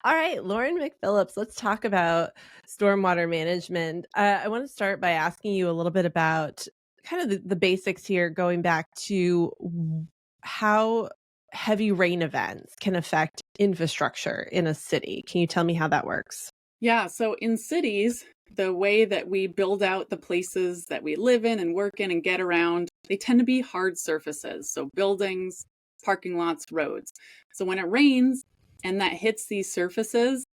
All right, Lauren McPhillips, let's talk about stormwater management. I want to start by asking you a little bit about kind of the basics here, going back to how heavy rain events can affect infrastructure in a city. Can you tell me how that works? Yeah, so in cities, the way that we build out the places that we live in and work in and get around, they tend to be hard surfaces. So buildings, parking lots, roads. So when it rains and that hits these surfaces,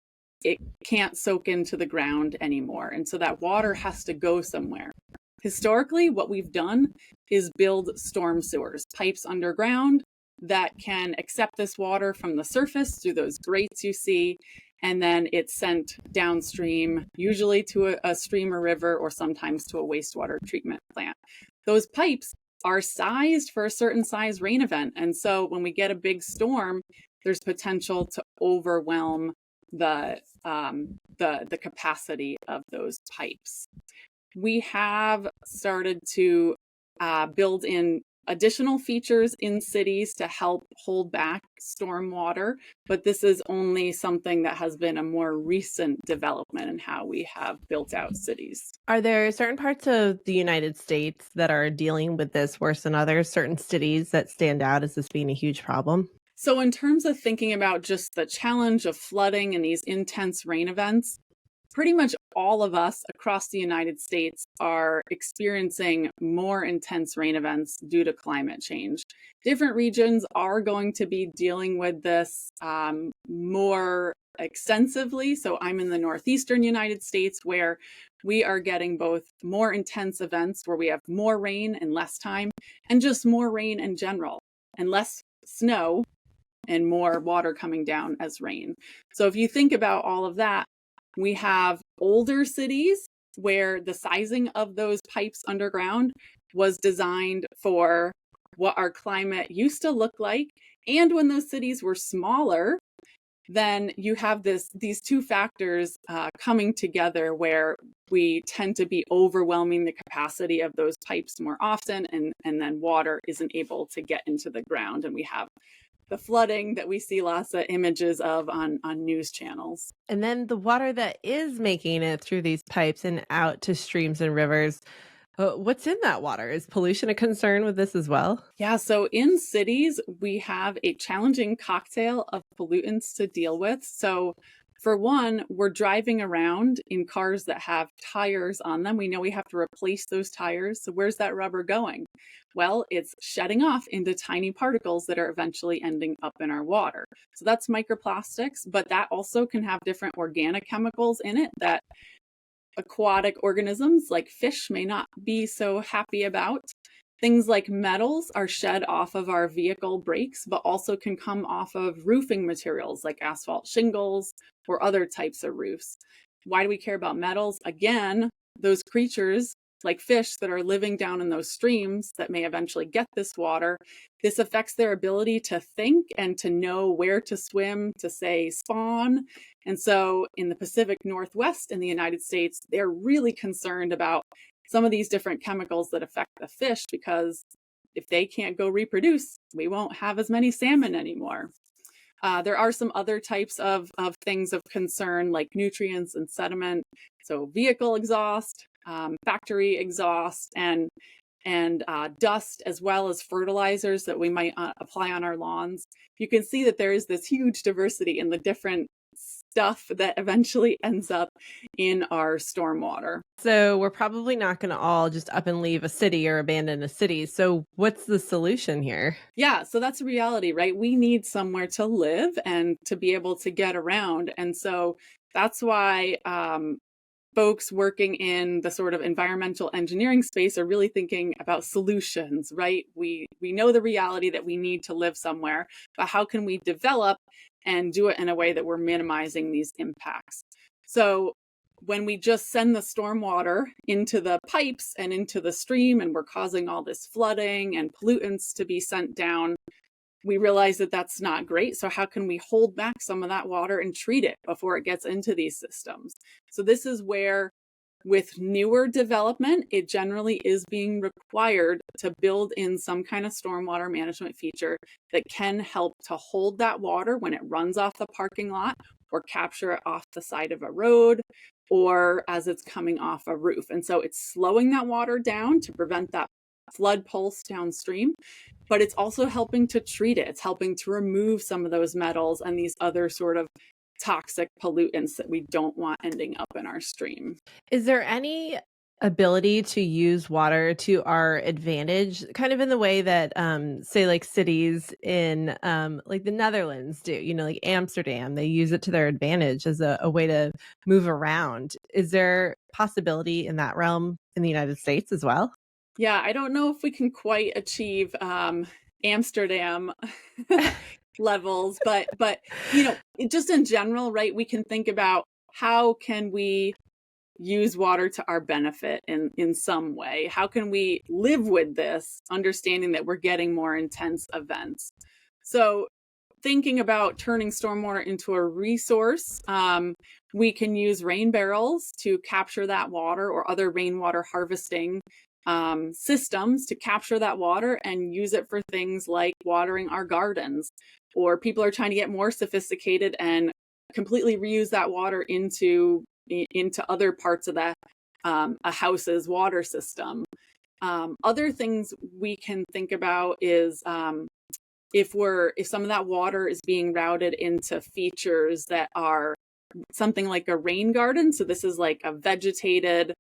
it can't soak into the ground anymore. And so that water has to go somewhere. Historically, what we've done is build storm sewers, pipes underground that can accept this water from the surface through those grates you see, and then it's sent downstream, usually to a stream or river, or sometimes to a wastewater treatment plant. Those pipes are sized for a certain size rain event. And so when we get a big storm, there's potential to overwhelm the capacity of those pipes. We have started to build in additional features in cities to help hold back stormwater, but this is only something that has been a more recent development in how we have built out cities. Are there certain parts of the United States that are dealing with this worse than others? Certain cities that stand out as this being a huge problem? So, in terms of thinking about just the challenge of flooding and these intense rain events, pretty much all of us across the United States are experiencing more intense rain events due to climate change. Different regions are going to be dealing with this more extensively. So I'm in the northeastern United States where we are getting both more intense events where we have more rain and less time, and just more rain in general and less snow and more water coming down as rain. So if you think about all of that, we have older cities where the sizing of those pipes underground was designed for what our climate used to look like. And when those cities were smaller, then you have these two factors coming together where we tend to be overwhelming the capacity of those pipes more often, and then water isn't able to get into the ground. And we have the flooding that we see lots of images of on news channels. And then the water that is making it through these pipes and out to streams and rivers, what's in that water? Is pollution a concern with this as well? Yeah, so in cities, we have a challenging cocktail of pollutants to deal with. So, for one, we're driving around in cars that have tires on them. We know we have to replace those tires. So, where's that rubber going? Well, it's shedding off into tiny particles that are eventually ending up in our water. So, that's microplastics, but that also can have different organic chemicals in it that aquatic organisms like fish may not be so happy about. Things like metals are shed off of our vehicle brakes, but also can come off of roofing materials like asphalt shingles or other types of roofs. Why do we care about metals? Again, those creatures like fish that are living down in those streams that may eventually get this water, this affects their ability to think and to know where to swim, to say spawn. And so in the Pacific Northwest in the United States, they're really concerned about some of these different chemicals that affect the fish, because if they can't go reproduce, we won't have as many salmon anymore. There are some other types of things of concern like nutrients and sediment. So vehicle exhaust, factory exhaust, and dust, as well as fertilizers that we might apply on our lawns. You can see that there is this huge diversity in the different stuff that eventually ends up in our stormwater. So we're probably not going to all just up and leave a city or abandon a city. So what's the solution here? Yeah, so that's a reality, right? We need somewhere to live and to be able to get around. And so that's why folks working in the sort of environmental engineering space are really thinking about solutions, right? We know the reality that we need to live somewhere, but how can we develop and do it in a way that we're minimizing these impacts? So when we just send the stormwater into the pipes and into the stream, and we're causing all this flooding and pollutants to be sent down, we realize that that's not great. So how can we hold back some of that water and treat it before it gets into these systems? So this is where with newer development, it generally is being required to build in some kind of stormwater management feature that can help to hold that water when it runs off the parking lot or capture it off the side of a road or as it's coming off a roof. And so it's slowing that water down to prevent that flood pulse downstream, but it's also helping to treat it. It's helping to remove some of those metals and these other sort of toxic pollutants that we don't want ending up in our stream. Is there any ability to use water to our advantage, kind of in the way that, say, like cities in, like the Netherlands do, like Amsterdam, they use it to their advantage as a way to move around. Is there possibility in that realm in the United States as well? Yeah, I don't know if we can quite achieve Amsterdam levels, but just in general, right? We can think about how can we use water to our benefit in some way? How can we live with this, understanding that we're getting more intense events? So thinking about turning stormwater into a resource, we can use rain barrels to capture that water or other rainwater harvesting systems to capture that water and use it for things like watering our gardens. Or people are trying to get more sophisticated and completely reuse that water into other parts of that a house's water system. Other things we can think about is if some of that water is being routed into features that are something like a rain garden. So this is like a vegetated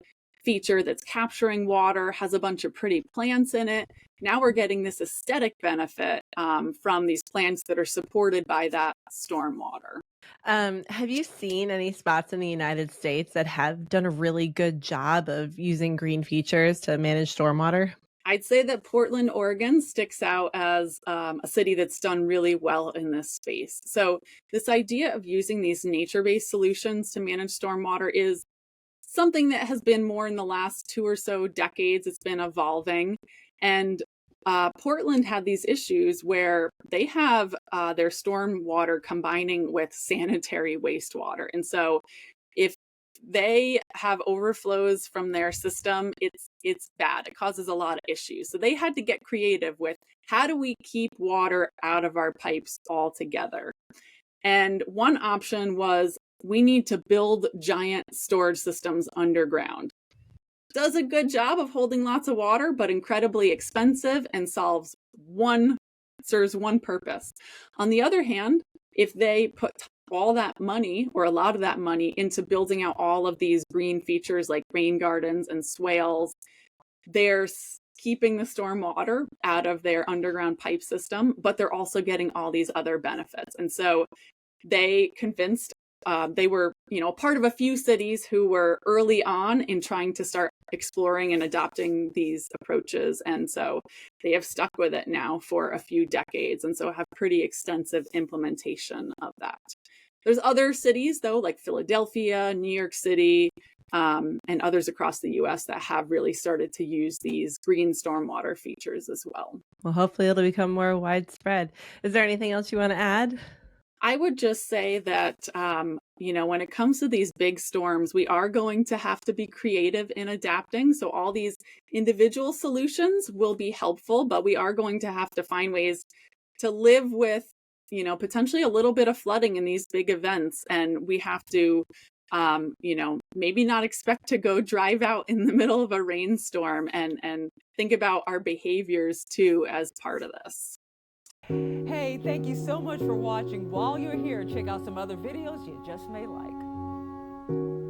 feature that's capturing water, has a bunch of pretty plants in it. Now we're getting this aesthetic benefit from these plants that are supported by that stormwater. Have you seen any spots in the United States that have done a really good job of using green features to manage stormwater? I'd say that Portland, Oregon sticks out as a city that's done really well in this space. So this idea of using these nature-based solutions to manage stormwater is something that has been more in the last 2 or so decades. It's been evolving. And Portland had these issues where they have their storm water combining with sanitary wastewater. And so if they have overflows from their system, it's bad. It causes a lot of issues. So they had to get creative with how do we keep water out of our pipes altogether? And one option was we need to build giant storage systems underground. Does a good job of holding lots of water, but incredibly expensive and serves one purpose. On the other hand, if they put all that money or a lot of that money into building out all of these green features like rain gardens and swales, they're keeping the storm water out of their underground pipe system, but they're also getting all these other benefits. And so they convinced they were, part of a few cities who were early on in trying to start exploring and adopting these approaches. And so they have stuck with it now for a few decades. And so have pretty extensive implementation of that. There's other cities, though, like Philadelphia, New York City, and others across the US that have really started to use these green stormwater features as well. Well, hopefully it'll become more widespread. Is there anything else you want to add? I would just say that, when it comes to these big storms, we are going to have to be creative in adapting. So all these individual solutions will be helpful, but we are going to have to find ways to live with, potentially a little bit of flooding in these big events. And we have to, maybe not expect to go drive out in the middle of a rainstorm and think about our behaviors too as part of this. Hey, thank you so much for watching. While you're here, check out some other videos you just may like.